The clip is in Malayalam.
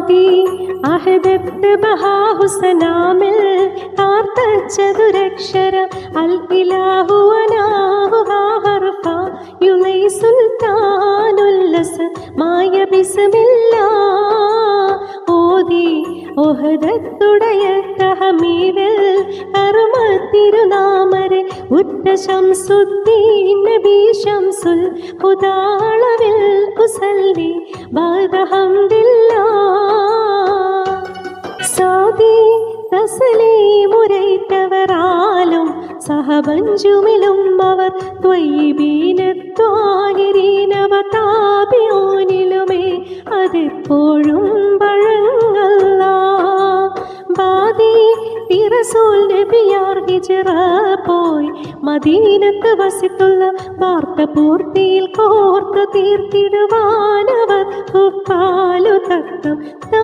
ആദി അഹദത്ത് ബഹാഹുസനാമിൽ കാർത്ത ചതുരക്ഷര അൽ ഇലാഹു അനാഹു ഹർഫ യുലൈ സുൽത്താനുല്ലസ് മായ ബിസ്മില്ലാ ഓതി ഓഹദത്തുടയ തഹമീദിൽ കർമ്മത്തിരുനാമരെ ഉറ്റ ശംസുദ്ദീൻ നബി ശംസുൽ ഹുദാളവിൽ ഉസല്ലി ബഅദ ഹംദില്ലാഹ് സാദി തസ്ലീമുരൈത്തവരാലും സഹബഞ്ചുമിലും അവർ ത്വയ്യിബീന ത്വാഹിരീന വതാബിഊനിലുമേ അതെപ്പോഴും വഴങ്ങല്ലാ ബാദി റസൂൽ നബിയാർ ഹിജ്റ പോയി മദീനത്ത് വസിത്തുള്ള വാർത്ത പൂർത്തിയിൽ കോർത്തു തീർത്തിടുവാനവർ ഉപ്പാലു തക്കം